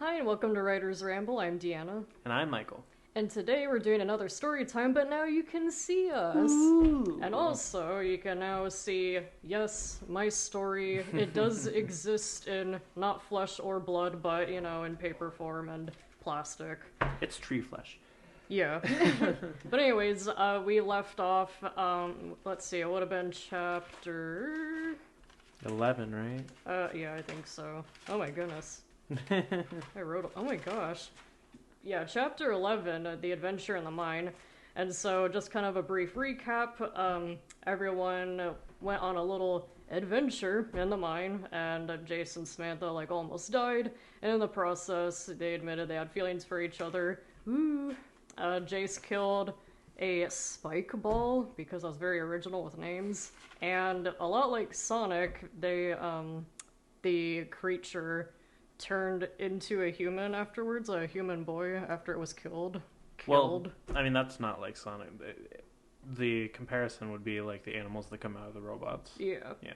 Hi, and welcome to Writer's Ramble. I'm Deanna. And I'm Michael. And today we're doing another story time, but now you can see us. Ooh. And also, you can now see, yes, my story. It does exist in not flesh or blood, but, in paper form and plastic. It's tree flesh. Yeah. But anyways, we left off, let's see, it would have been chapter... 11, right? Yeah, I think so. Oh my goodness. I wrote, oh my gosh. Yeah, chapter 11, The Adventure in the Mine. And so, just kind of a brief recap. Everyone went on a little adventure in the mine, and Jace and Samantha, almost died. And in the process, they admitted they had feelings for each other. Ooh. Jace killed a spike ball, because I was very original with names. And a lot like Sonic, the creature turned into a human afterwards, a human boy, after it was killed. Well, I mean, that's not like Sonic. The comparison would be like the animals that come out of the robots. Yeah. Yeah.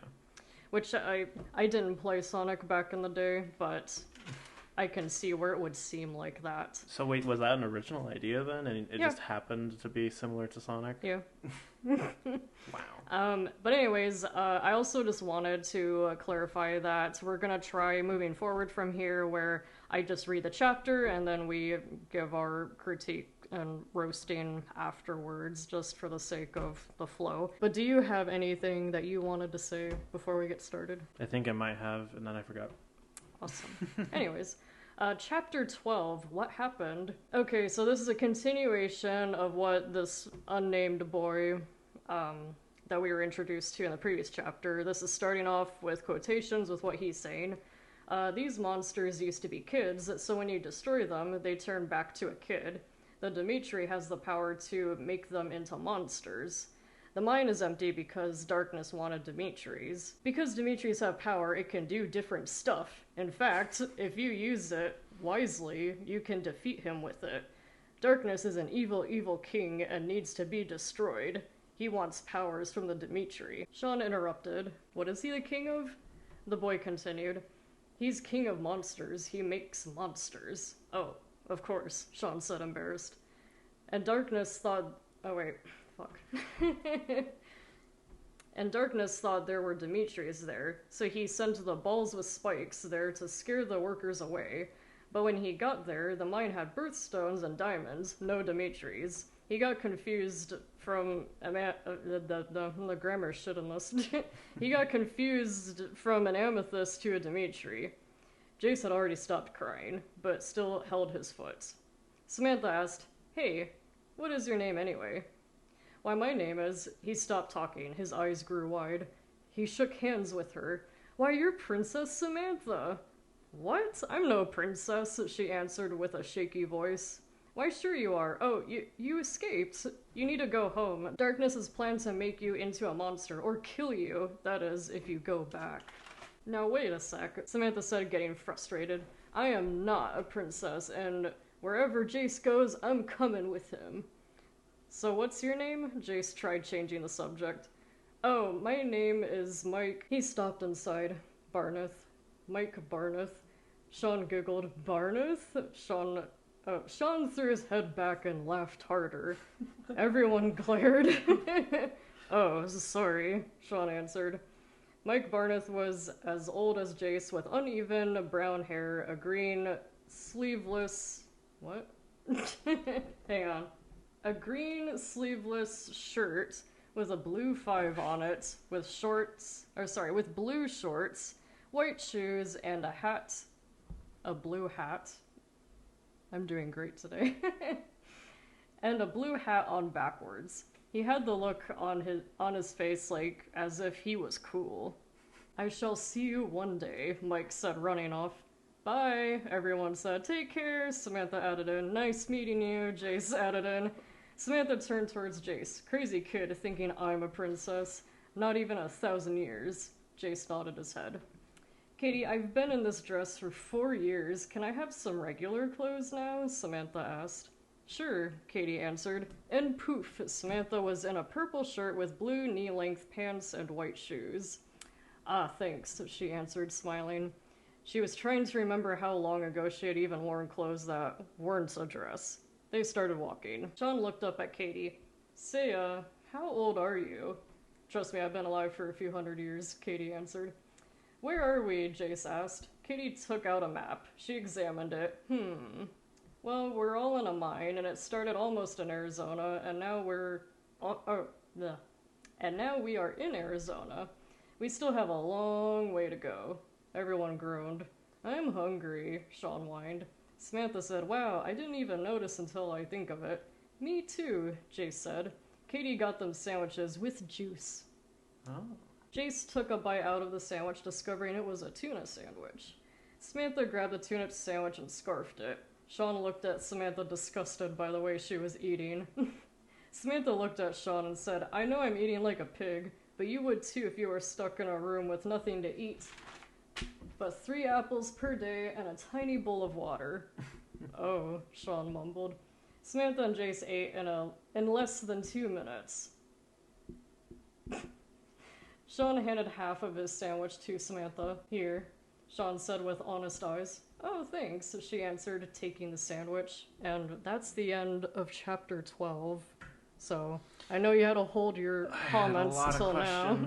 Which I didn't play Sonic back in the day, but I can see where it would seem like that. So wait, was that an original idea then? And it just happened to be similar to Sonic? Yeah. Wow. But anyways, I also just wanted to clarify that we're going to try moving forward from here where I just read the chapter and then we give our critique and roasting afterwards just for the sake of the flow. But do you have anything that you wanted to say before we get started? I think I might have, and then I forgot. Awesome. Anyways, chapter 12, what happened? Okay, so this is a continuation of what this unnamed boy that we were introduced to in the previous chapter. This is starting off with quotations with what he's saying. These monsters used to be kids, so when you destroy them, they turn back to a kid. The Dimitri has the power to make them into monsters. The mine is empty because darkness wanted Dimitris. Because Dimitris have power, it can do different stuff. In fact, if you use it wisely, you can defeat him with it. Darkness is an evil, evil king and needs to be destroyed. He wants powers from the Dimitri. Sean interrupted. What is he the king of? The boy continued. He's king of monsters. He makes monsters. Oh, of course, Sean said, embarrassed. And Darkness thought... Oh, wait. Fuck. And Darkness thought there were Dimitris there, so he sent the balls with spikes there to scare the workers away. But when he got there, the mine had birthstones and diamonds, no Dimitris. He got confused from... the grammar shit in this. He got confused from an amethyst to a Dimitri. Jace had already stopped crying, but still held his foot. Samantha asked, "Hey, what is your name anyway?" "Why, my name is..." He stopped talking. His eyes grew wide. He shook hands with her. "Why, you're Princess Samantha." "What? I'm no princess," she answered with a shaky voice. "Why, sure you are. Oh, you escaped. You need to go home. Darkness has planned to make you into a monster, or kill you. That is, if you go back." "Now, wait a sec," Samantha said, getting frustrated. "I am not a princess, and wherever Jace goes, I'm coming with him." "So what's your name?" Jace tried changing the subject. "Oh, my name is Mike." He stopped inside. "Barneth. Mike Barneth." Sean giggled. "Barneth?" Sean threw his head back and laughed harder. Everyone glared. "Oh, sorry," Sean answered. Mike Barneth was as old as Jace with uneven brown hair, a green sleeveless... What? Hang on. A green sleeveless shirt with a blue 5 on it, with blue shorts, white shoes, and a hat. A blue hat. I'm doing great today. And a blue hat on backwards. He had the look on his face as if he was cool. "I shall see you one day," Mike said, running off. "Bye," everyone said. "Take care," Samantha added in. "Nice meeting you," Jace added in. Samantha turned towards Jace. "Crazy kid thinking I'm a princess. Not even 1,000 years. Jace nodded his head. "Katie, I've been in this dress for 4 years. Can I have some regular clothes now?" Samantha asked. "Sure," Katie answered. And poof, Samantha was in a purple shirt with blue knee-length pants and white shoes. "Ah, thanks," she answered, smiling. She was trying to remember how long ago she had even worn clothes that weren't a dress. They started walking. Sean looked up at Katie. Say, how old are you? Trust me, I've been alive for a few hundred years, Katie answered. Where are we? Jace asked. Katie took out a map. She examined it. Well, we're all in a mine, and it started almost in Arizona, and now and now we are in Arizona. We still have a long way to go. Everyone groaned. I'm hungry, Sean whined. Samantha said, wow, I didn't even notice until I think of it. Me too, Jace said. Katie got them sandwiches with juice. Oh. Jace took a bite out of the sandwich, discovering it was a tuna sandwich. Samantha grabbed the tuna sandwich and scarfed it. Sean looked at Samantha, disgusted by the way she was eating. Samantha looked at Sean and said, I know I'm eating like a pig, but you would too if you were stuck in a room with nothing to eat. But 3 apples per day and a tiny bowl of water. Oh, Sean mumbled. Samantha and Jace ate in less than 2 minutes. Sean handed half of his sandwich to Samantha. Here, Sean said with honest eyes. Oh, thanks, she answered, taking the sandwich. And that's the end of chapter 12. So, I know you had to hold your comments until now.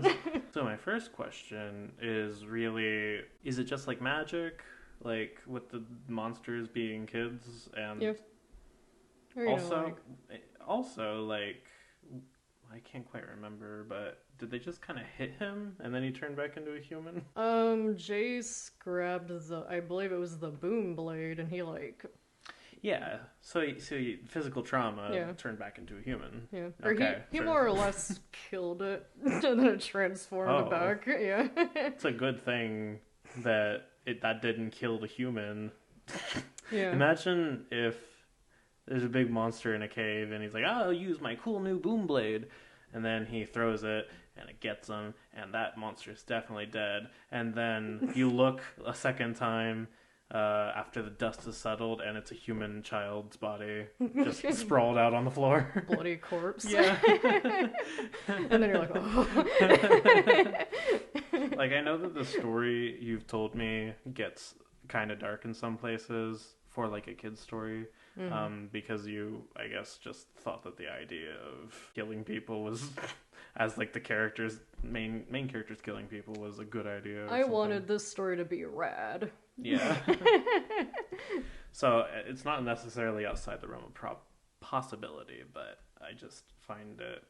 So my first question is really, is it just like magic? Like, with the monsters being kids? And yeah. Also, like, I can't quite remember, but did they just kind of hit him and then he turned back into a human? Jace grabbed I believe it was the boom blade, and he like... Yeah, so he physical trauma turned back into a human. Yeah, or okay, he more or less killed it, and then it transformed back. Yeah, it's a good thing that that didn't kill the human. Yeah. Imagine if there's a big monster in a cave, and he's like, I'll use my cool new boom blade, and then he throws it, and it gets him, and that monster's definitely dead. And then you look a second time. After the dust has settled, and it's a human child's body just sprawled out on the floor. Bloody corpse. Yeah. And then you're like, oh. Like, I know that the story you've told me gets kind of dark in some places for, like, a kid's story. Because you, I guess, just thought that the idea of killing people was, as like the characters, main characters killing people was a good idea. I wanted this story to be rad. Yeah. So it's not necessarily outside the realm of possibility, but I just find it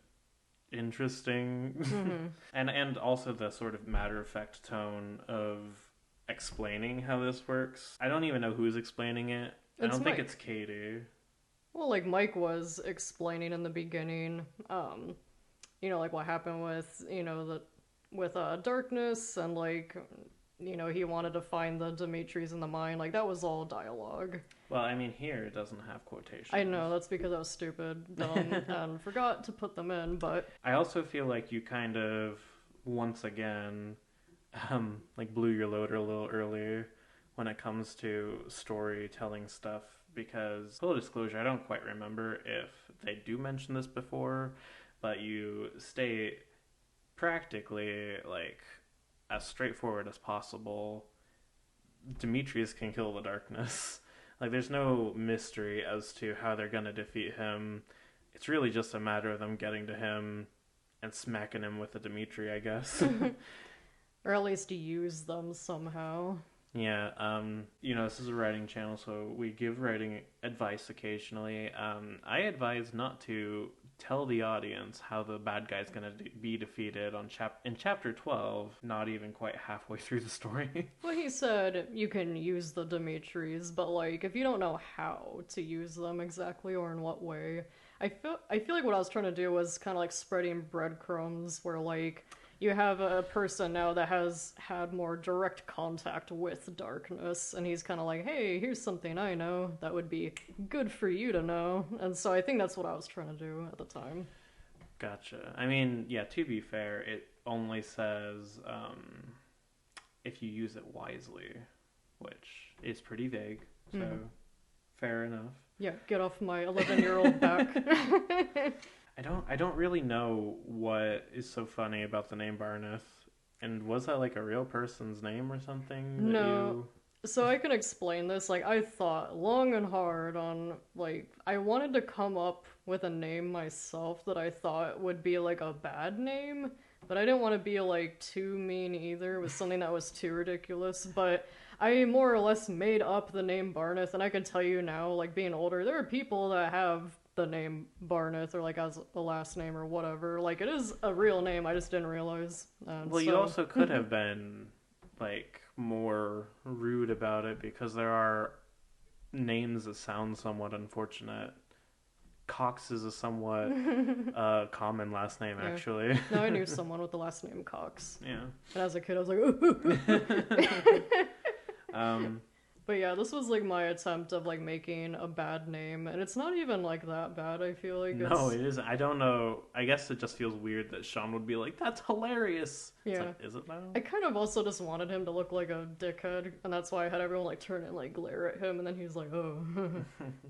interesting. And also the sort of matter-of-fact tone of explaining how this works. I don't even know who's explaining it. I don't think it's Katie. Well, like Mike was explaining in the beginning, like what happened with, with darkness, and like, he wanted to find the Dimitris in the mine. Like, that was all dialogue. Well, I mean, here it doesn't have quotations. I know, that's because I was stupid, dumb, and forgot to put them in, but... I also feel like you kind of, once again, like blew your load a little early when it comes to storytelling stuff, because, full disclosure, I don't quite remember if they do mention this before, but you state practically, like, as straightforward as possible, Demetrius can kill the darkness. Like, there's no mystery as to how they're gonna defeat him. It's really just a matter of them getting to him and smacking him with a Dimitri, I guess. Or at least use them somehow. Yeah, this is a writing channel, so we give writing advice occasionally. I advise not to tell the audience how the bad guy's going to be defeated in chapter 12, not even quite halfway through the story. Well, he said you can use the Dimitris, but like, if you don't know how to use them exactly or in what way, I feel like what I was trying to do was kind of like spreading breadcrumbs where like, you have a person now that has had more direct contact with darkness, and he's kind of like, hey, here's something I know that would be good for you to know. And so I think that's what I was trying to do at the time. Gotcha. I mean, yeah, to be fair, it only says if you use it wisely, which is pretty vague, so fair enough. Yeah, get off my 11-year-old back. I don't really know what is so funny about the name Barneth. And was that like a real person's name or something? No. So I can explain this. Like, I thought long and hard on, like, I wanted to come up with a name myself that I thought would be, like, a bad name, but I didn't want to be, like, too mean either with something that was too ridiculous. But I more or less made up the name Barneth, and I can tell you now, like, being older, there are people that have the name Barneth or, like, as a last name or whatever. Like, it is a real name, I just didn't realize. And Well, so... you also could have been, like, more rude about it because there are names that sound somewhat unfortunate. Cox is a somewhat common last name, Yeah. actually. No, I knew someone with the last name Cox. Yeah. And as a kid, I was like, ooh. Um, But yeah, this was like my attempt of like making a bad name, and it's not even like that bad. I feel like no, it isn't. I don't know. I guess it just feels weird that Sean would be like, "That's hilarious." It's Yeah. like, is it now? I kind of also just wanted him to look like a dickhead, and that's why I had everyone like turn and like glare at him, and then he's like, "Oh,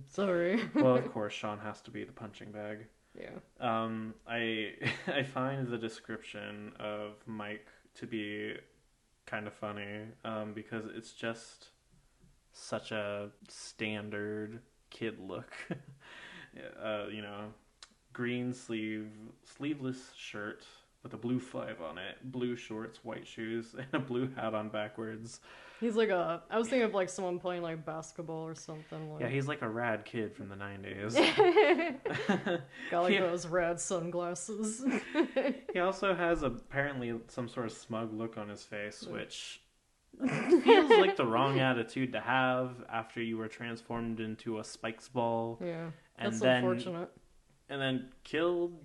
sorry." Well, of course, Sean has to be the punching bag. Yeah. I find the description of Mike to be kind of funny, because it's just such a standard kid look. You know, green sleeveless shirt with a blue flag on it, blue shorts, white shoes, and a blue hat on backwards. He's like I was thinking of like someone playing like basketball or something. Like... Yeah, he's like a rad kid from the 90s. Got like those rad sunglasses. He also has apparently some sort of smug look on his face, which feels like the wrong attitude to have after you were transformed into a spikes ball. Yeah, and that's then, unfortunate. And then killed,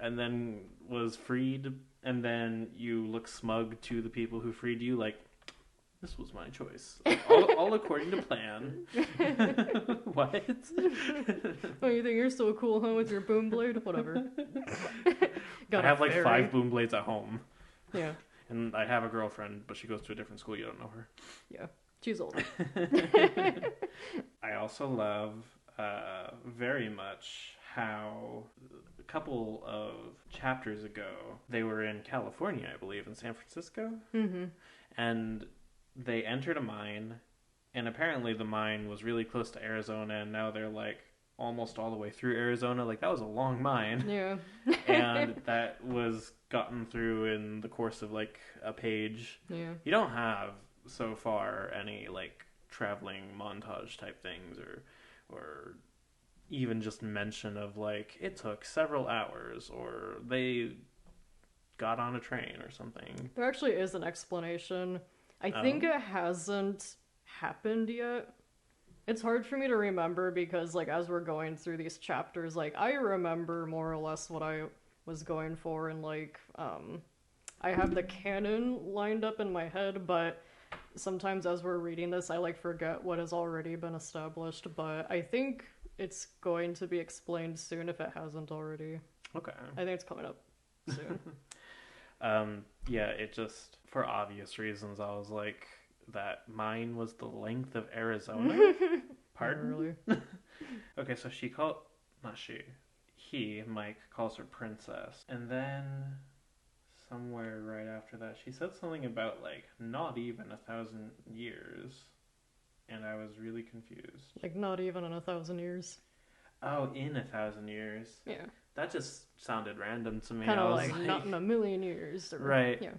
and then was freed, and then you look smug to the people who freed you, like, this was my choice. All according to plan. What? Oh, you think you're so cool, huh, with your boom blade? Whatever. I have like 5 boom blades at home. Yeah. And I have a girlfriend, but she goes to a different school. You don't know her. Yeah. She's old. I also love very much how a couple of chapters ago, they were in California, I believe, in San Francisco. Mm-hmm. And they entered a mine, and apparently the mine was really close to Arizona, and now they're like almost all the way through Arizona. Like, that was a long mine. Yeah. And that was gotten through in the course of like a page. Yeah. You don't have so far any like traveling montage type things or even just mention of like it took several hours or they got on a train or something. There actually is an explanation. I think it hasn't happened yet. It's hard for me to remember because, like, as we're going through these chapters, like, I remember more or less what I was going for, and, like, I have the canon lined up in my head, but sometimes as we're reading this, I, like, forget what has already been established, but I think it's going to be explained soon if it hasn't already. Okay. I think it's coming up soon. Yeah, it just, for obvious reasons, I was like, that mine was the length of Arizona? Pardon? Really? Okay, so Mike, calls her princess. And then, somewhere right after that, she said something about, like, not even 1,000 years. And I was really confused. Like, not even in 1,000 years. Oh, in 1,000 years. Yeah. That just sounded random to me. Kind of like, not in a million years. Or, right. Yeah.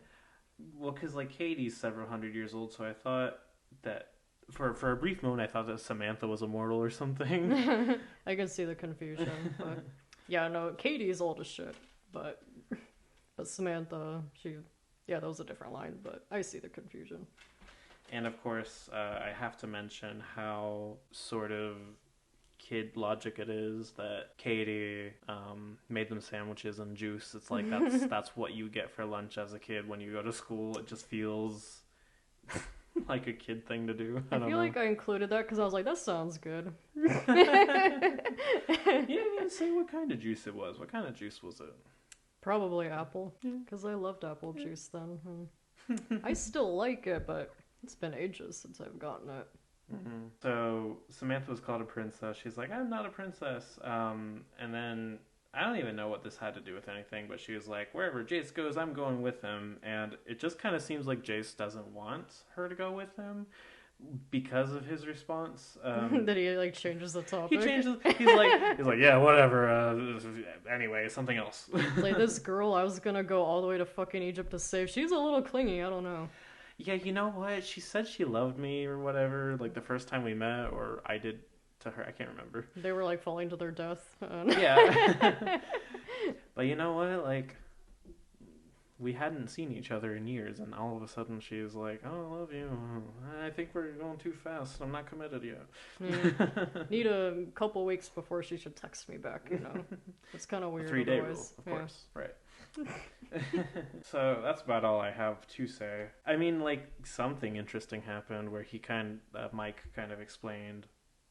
Well, because, like, Katie's several hundred years old, so I thought that, for a brief moment, I thought that Samantha was immortal or something. I can see the confusion, but... Yeah, no, Katie's old as shit, but Samantha, that was a different line, but I see the confusion. And, of course, I have to mention how sort of kid logic it is that Katie made them sandwiches and juice. It's like that's what you get for lunch as a kid when you go to school. It just feels like a kid thing to do. I feel like I included that because I was like, that sounds good. You didn't say what kind of juice it was. What kind of juice was it? Probably apple, because I loved apple juice then. I still like it, but it's been ages since I've gotten it. Mm-hmm. So Samantha was called a princess. She's like, I'm not a princess. And then I don't even know what this had to do with anything, but she was like, wherever Jace goes, I'm going with him. And it just kind of seems like Jace doesn't want her to go with him because of his response. That he like changes the He topic. changes. He's like, yeah, whatever. Anyway, something else. Like, this girl I was gonna go all the way to fucking Egypt to save. She's a little clingy. I don't know. Yeah, you know what? She said she loved me or whatever, like the first time we met, or I did to her. I can't remember. They were like falling to their death. Yeah. But you know what? Like, we hadn't seen each other in years, and all of a sudden she was like, "Oh, I love you. I think we're going too fast. I'm not committed yet." Need a couple weeks before she should text me back, you know. It's kind of weird. 3-day otherwise. rule, of course. Right. So that's about all I have to say. I mean, like, something interesting happened where Mike kind of explained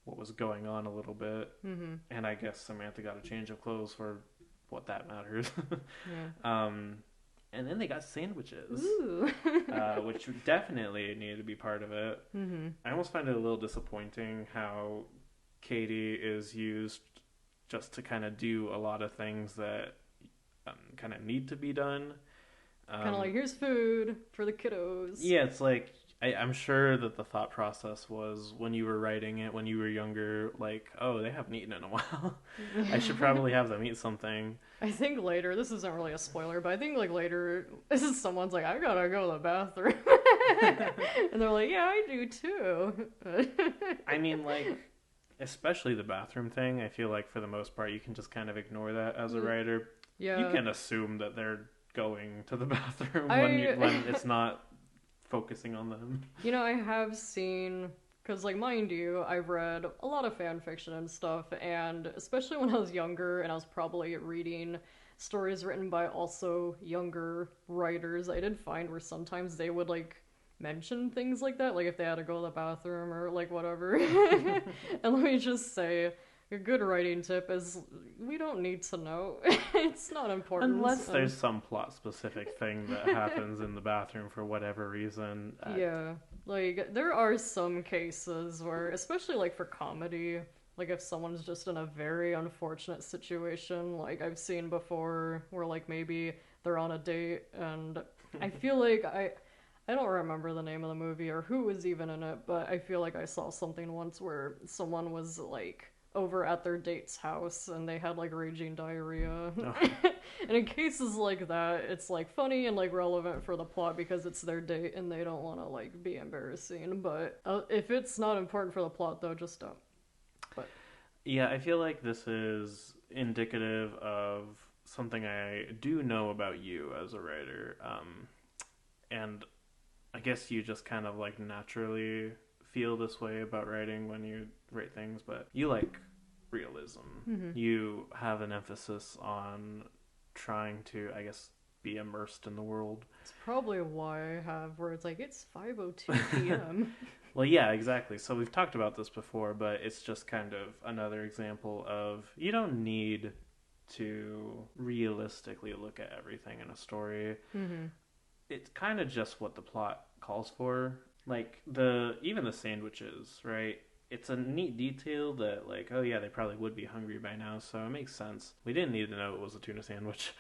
what was going on a little bit, and I guess Samantha got a change of clothes for what that matters. Yeah. And then they got sandwiches, Ooh. which definitely needed to be part of it. I almost find it a little disappointing how Katie is used just to kind of do a lot of things that kind of need to be done. Kind of like, here's food for the kiddos. Yeah, it's like, I'm sure that the thought process was when you were writing it, when you were younger, like, oh, they haven't eaten in a while. I should probably have them eat something. I think later, this isn't really a spoiler, but I think like later, someone's like, I gotta go to the bathroom. And they're like, yeah, I do too. I mean, like, especially the bathroom thing, I feel like for the most part, you can just kind of ignore that as a writer. Yeah. You can assume that they're going to the bathroom when it's not focusing on them. You know, I have seen, because, like, mind you, I've read a lot of fan fiction and stuff, and especially when I was younger and I was probably reading stories written by also younger writers, I did find where sometimes they would, like, mention things like that, like if they had to go to the bathroom or, like, whatever. And let me just say, a good writing tip is we don't need to know. It's not important. Unless there's some plot-specific thing that happens in the bathroom for whatever reason. Yeah. Like, there are some cases where, especially, like, for comedy, like, if someone's just in a very unfortunate situation, like, I've seen before, where, like, maybe they're on a date, and I feel like I don't remember the name of the movie or who was even in it, but I feel like I saw something once where someone was, like, over at their date's house and they had like raging diarrhea. Oh. And in cases like that, it's like funny and like relevant for the plot because it's their date and they don't want to like be embarrassing. But if it's not important for the plot, though, just don't. But yeah, I feel like this is indicative of something I do know about you as a writer, and I guess you just kind of like naturally feel this way about writing when you write things, but you like realism. You have an emphasis on trying to, I guess, be immersed in the world. It's probably why I have where it's like, it's 5:02 p.m. Well, yeah, exactly. So we've talked about this before, but it's just kind of another example of you don't need to realistically look at everything in a story. It's kind of just what the plot calls for. Like, even the sandwiches, right? It's a neat detail that, like, oh yeah, they probably would be hungry by now, so it makes sense. We didn't need to know it was a tuna sandwich.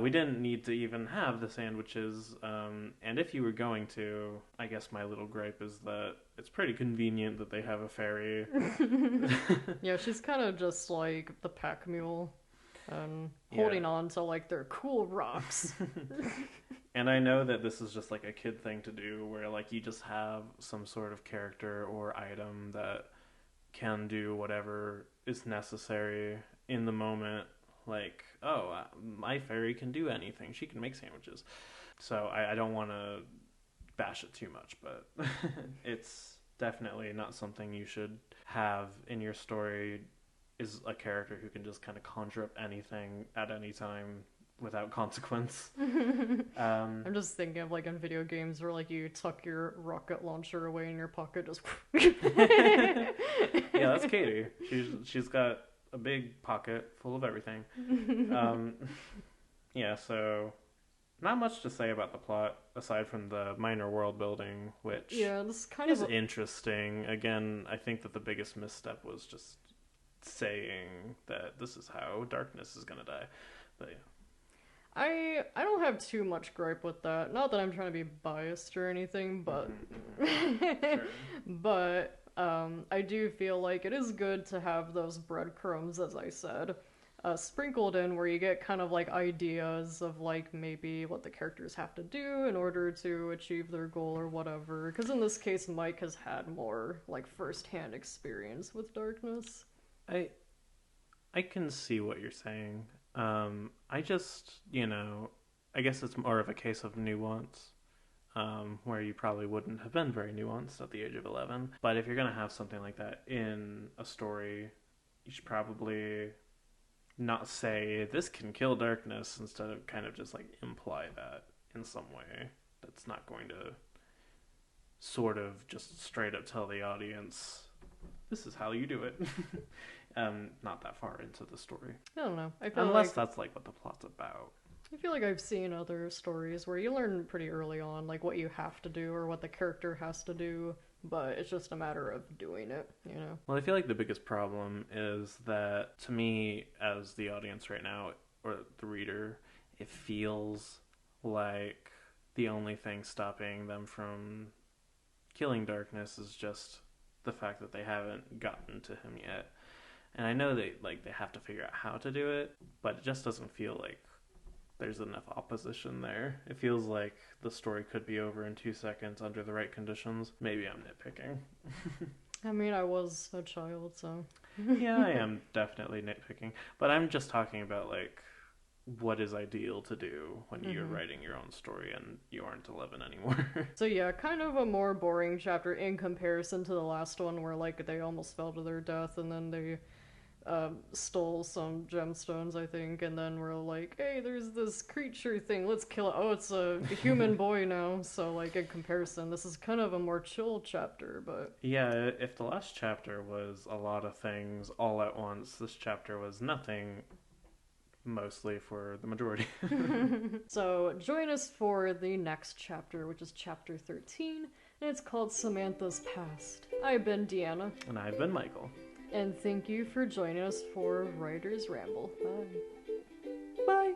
We didn't need to even have the sandwiches. And if you were going to, I guess my little gripe is that it's pretty convenient that they have a ferry. Yeah, she's kind of just like the pack mule. Holding on to like their cool rocks. And I know that this is just like a kid thing to do where like you just have some sort of character or item that can do whatever is necessary in the moment. Like, oh, my fairy can do anything. She can make sandwiches. So I don't want to bash it too much, but it's definitely not something you should have in your story, is a character who can just kind of conjure up anything at any time without consequence. I'm just thinking of like in video games where like you tuck your rocket launcher away in your pocket, just Yeah, that's Katie. She's got a big pocket full of everything. Yeah, so not much to say about the plot aside from the minor world building, which this kind is interesting. Again, I think that the biggest misstep was just saying that this is how darkness is gonna die. But yeah. I don't have too much gripe with that. Not that I'm trying to be biased or anything, but Sure. but I do feel like it is good to have those breadcrumbs, as I said, sprinkled in where you get kind of like ideas of like maybe what the characters have to do in order to achieve their goal or whatever. Because in this case, Mike has had more like first-hand experience with darkness. I I can see what you're saying. I just, I guess it's more of a case of nuance, where you probably wouldn't have been very nuanced at the age of 11. But if you're going to have something like that in a story, you should probably not say, this can kill darkness, instead of kind of just like imply that in some way. That's not going to sort of just straight up tell the audience, this is how you do it. Not that far into the story. I don't know. I feel Unless that's like what the plot's about. I feel like I've seen other stories where you learn pretty early on like what you have to do or what the character has to do, but it's just a matter of doing it, you know? Well, I feel like the biggest problem is that, to me, as the audience right now, or the reader, it feels like the only thing stopping them from killing darkness is just the fact that they haven't gotten to him yet. And I know they have to figure out how to do it, but it just doesn't feel like there's enough opposition there. It feels like the story could be over in 2 seconds under the right conditions. Maybe I'm nitpicking. I mean, I was a child, so... Yeah, I am definitely nitpicking. But I'm just talking about, like, what is ideal to do when you're writing your own story and you aren't 11 anymore. So yeah, kind of a more boring chapter in comparison to the last one where, like, they almost fell to their death and then they stole some gemstones, I think, and then we're like, hey, there's this creature thing, let's kill it. Oh, it's a human boy now. So, like, in comparison, this is kind of a more chill chapter, but... Yeah, if the last chapter was a lot of things all at once, this chapter was nothing, mostly for the majority. So, join us for the next chapter, which is chapter 13, and it's called Samantha's Past. I've been Deanna. And I've been Michael. And thank you for joining us for Writer's Ramble. Bye. Bye!